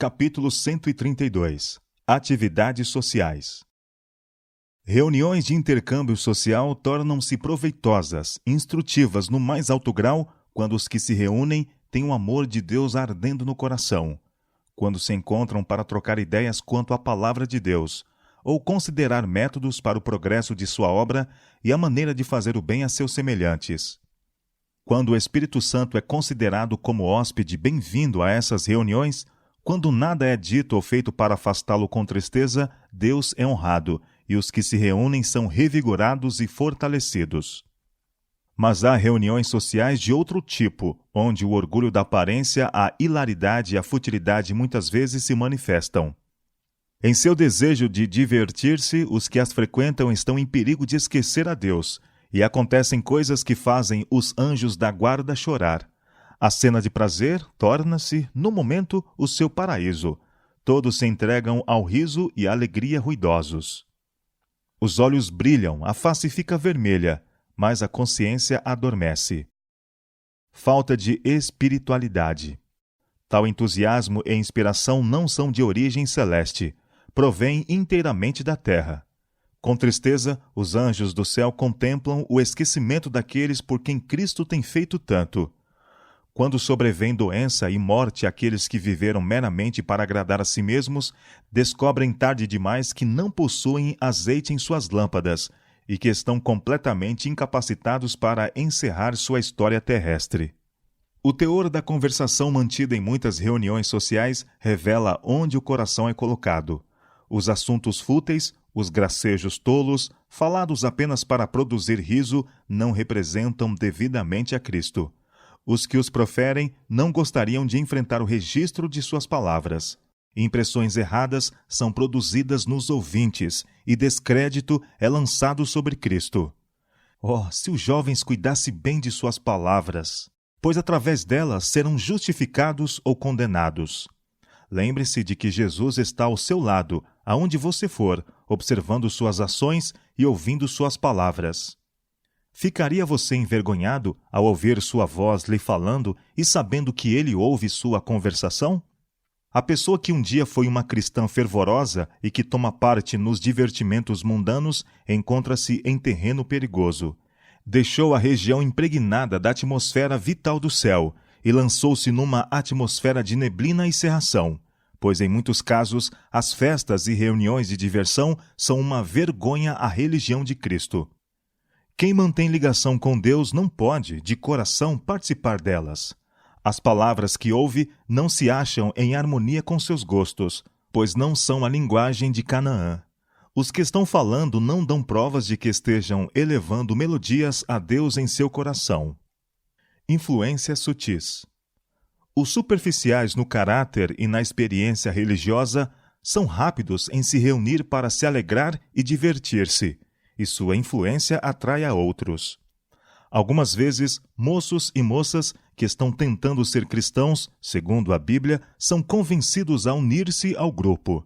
Capítulo 132. Atividades sociais. Reuniões de intercâmbio social tornam-se proveitosas, instrutivas no mais alto grau, quando os que se reúnem têm o amor de Deus ardendo no coração, quando se encontram para trocar ideias quanto à palavra de Deus, ou considerar métodos para o progresso de sua obra e a maneira de fazer o bem a seus semelhantes. Quando o Espírito Santo é considerado como hóspede bem-vindo a essas reuniões, quando nada é dito ou feito para afastá-lo com tristeza, Deus é honrado, e os que se reúnem são revigorados e fortalecidos. Mas há reuniões sociais de outro tipo, onde o orgulho da aparência, a hilaridade e a futilidade muitas vezes se manifestam. Em seu desejo de divertir-se, os que as frequentam estão em perigo de esquecer a Deus, e acontecem coisas que fazem os anjos da guarda chorar. A cena de prazer torna-se, no momento, o seu paraíso. Todos se entregam ao riso e à alegria ruidosos. Os olhos brilham, a face fica vermelha, mas a consciência adormece. Falta de espiritualidade. Tal entusiasmo e inspiração não são de origem celeste, provêm inteiramente da terra. Com tristeza, os anjos do céu contemplam o esquecimento daqueles por quem Cristo tem feito tanto. Quando sobrevém doença e morte àqueles que viveram meramente para agradar a si mesmos, descobrem tarde demais que não possuem azeite em suas lâmpadas e que estão completamente incapacitados para encerrar sua história terrestre. O teor da conversação mantida em muitas reuniões sociais revela onde o coração é colocado. Os assuntos fúteis, os gracejos tolos, falados apenas para produzir riso, não representam devidamente a Cristo. Os que os proferem não gostariam de enfrentar o registro de suas palavras. Impressões erradas são produzidas nos ouvintes e descrédito é lançado sobre Cristo. Oh, se os jovens cuidassem bem de suas palavras, pois através delas serão justificados ou condenados. Lembre-se de que Jesus está ao seu lado, aonde você for, observando suas ações e ouvindo suas palavras. Ficaria você envergonhado ao ouvir sua voz lhe falando e sabendo que ele ouve sua conversação? A pessoa que um dia foi uma cristã fervorosa e que toma parte nos divertimentos mundanos encontra-se em terreno perigoso. Deixou a região impregnada da atmosfera vital do céu e lançou-se numa atmosfera de neblina e cerração, pois em muitos casos as festas e reuniões de diversão são uma vergonha à religião de Cristo. Quem mantém ligação com Deus não pode, de coração, participar delas. As palavras que ouve não se acham em harmonia com seus gostos, pois não são a linguagem de Canaã. Os que estão falando não dão provas de que estejam elevando melodias a Deus em seu coração. Influências sutis. Os superficiais no caráter e na experiência religiosa são rápidos em se reunir para se alegrar e divertir-se, e sua influência atrai a outros. Algumas vezes, moços e moças que estão tentando ser cristãos, segundo a Bíblia, são convencidos a unir-se ao grupo.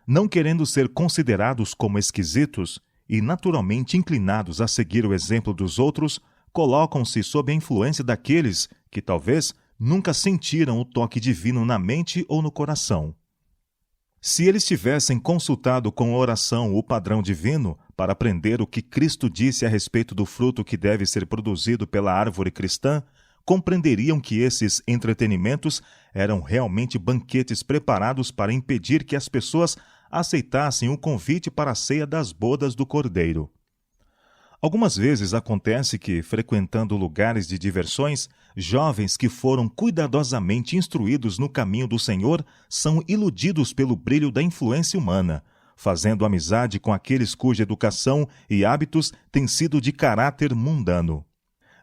Não querendo ser considerados como esquisitos e naturalmente inclinados a seguir o exemplo dos outros, colocam-se sob a influência daqueles que, talvez, nunca sentiram o toque divino na mente ou no coração. Se eles tivessem consultado com oração o padrão divino para aprender o que Cristo disse a respeito do fruto que deve ser produzido pela árvore cristã, compreenderiam que esses entretenimentos eram realmente banquetes preparados para impedir que as pessoas aceitassem o convite para a ceia das bodas do Cordeiro. Algumas vezes acontece que, frequentando lugares de diversões, jovens que foram cuidadosamente instruídos no caminho do Senhor são iludidos pelo brilho da influência humana, fazendo amizade com aqueles cuja educação e hábitos têm sido de caráter mundano.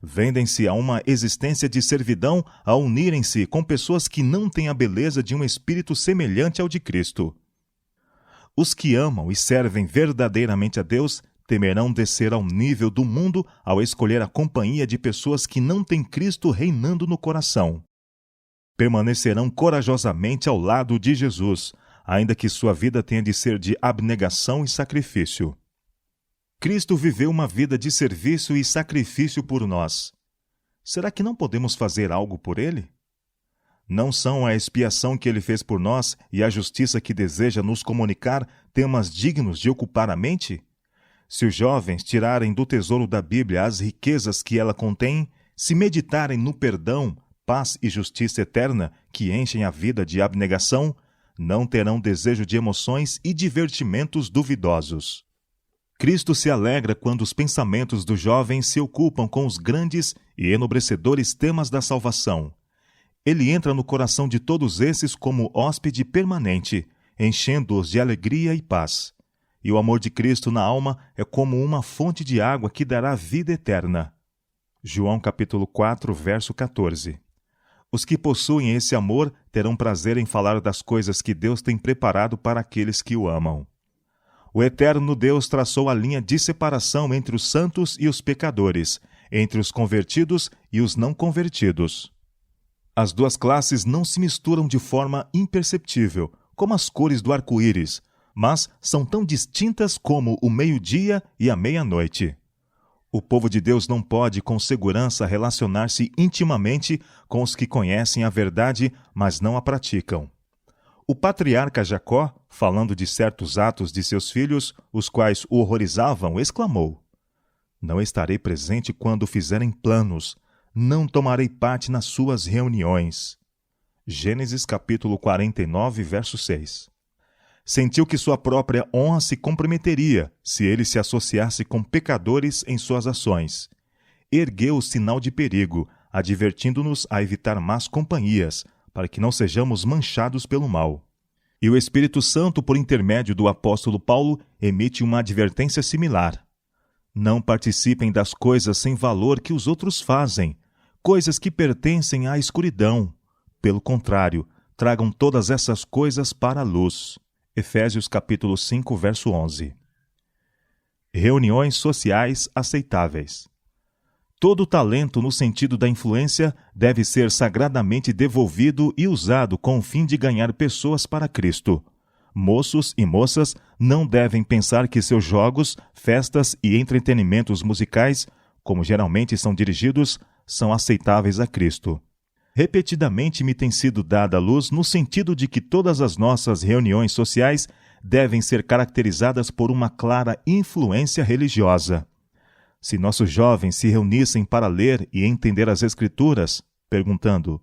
Vendem-se a uma existência de servidão ao unirem-se com pessoas que não têm a beleza de um espírito semelhante ao de Cristo. Os que amam e servem verdadeiramente a Deus temerão descer ao nível do mundo ao escolher a companhia de pessoas que não têm Cristo reinando no coração. Permanecerão corajosamente ao lado de Jesus, ainda que sua vida tenha de ser de abnegação e sacrifício. Cristo viveu uma vida de serviço e sacrifício por nós. Será que não podemos fazer algo por ele? Não são a expiação que ele fez por nós e a justiça que deseja nos comunicar temas dignos de ocupar a mente? Se os jovens tirarem do tesouro da Bíblia as riquezas que ela contém, se meditarem no perdão, paz e justiça eterna que enchem a vida de abnegação, não terão desejo de emoções e divertimentos duvidosos. Cristo se alegra quando os pensamentos dos jovens se ocupam com os grandes e enobrecedores temas da salvação. Ele entra no coração de todos esses como hóspede permanente, enchendo-os de alegria e paz. E o amor de Cristo na alma é como uma fonte de água que dará vida eterna. João capítulo 4, verso 14. Os que possuem esse amor terão prazer em falar das coisas que Deus tem preparado para aqueles que o amam. O eterno Deus traçou a linha de separação entre os santos e os pecadores, entre os convertidos e os não convertidos. As duas classes não se misturam de forma imperceptível, como as cores do arco-íris, mas são tão distintas como o meio-dia e a meia-noite. O povo de Deus não pode, com segurança, relacionar-se intimamente com os que conhecem a verdade, mas não a praticam. O patriarca Jacó, falando de certos atos de seus filhos, os quais o horrorizavam, exclamou: "Não estarei presente quando fizerem planos, não tomarei parte nas suas reuniões." Gênesis capítulo 49, verso 6. Sentiu que sua própria honra se comprometeria se ele se associasse com pecadores em suas ações. Ergueu o sinal de perigo, advertindo-nos a evitar más companhias, para que não sejamos manchados pelo mal. E o Espírito Santo, por intermédio do apóstolo Paulo, emite uma advertência similar. Não participem das coisas sem valor que os outros fazem, coisas que pertencem à escuridão. Pelo contrário, tragam todas essas coisas para a luz. Efésios capítulo 5, verso 11. Reuniões sociais aceitáveis. Todo talento no sentido da influência deve ser sagradamente devolvido e usado com o fim de ganhar pessoas para Cristo. Moços e moças não devem pensar que seus jogos, festas e entretenimentos musicais, como geralmente são dirigidos, são aceitáveis a Cristo. Repetidamente me tem sido dada a luz no sentido de que todas as nossas reuniões sociais devem ser caracterizadas por uma clara influência religiosa. Se nossos jovens se reunissem para ler e entender as Escrituras, perguntando: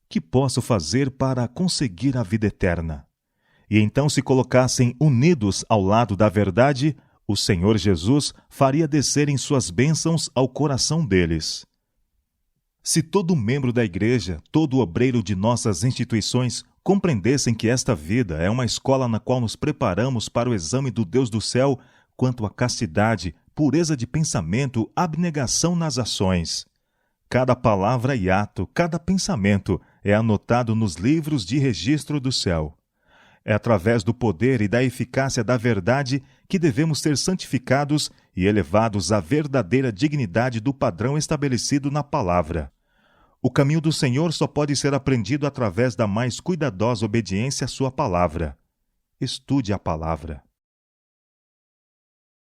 "Que posso fazer para conseguir a vida eterna?" E então se colocassem unidos ao lado da verdade, o Senhor Jesus faria descerem suas bênçãos ao coração deles. Se todo membro da igreja, todo obreiro de nossas instituições compreendessem que esta vida é uma escola na qual nos preparamos para o exame do Deus do céu quanto à castidade, pureza de pensamento, abnegação nas ações. Cada palavra e ato, cada pensamento é anotado nos livros de registro do céu. É através do poder e da eficácia da verdade que devemos ser santificados e elevados à verdadeira dignidade do padrão estabelecido na palavra. O caminho do Senhor só pode ser aprendido através da mais cuidadosa obediência à sua palavra. Estude a palavra.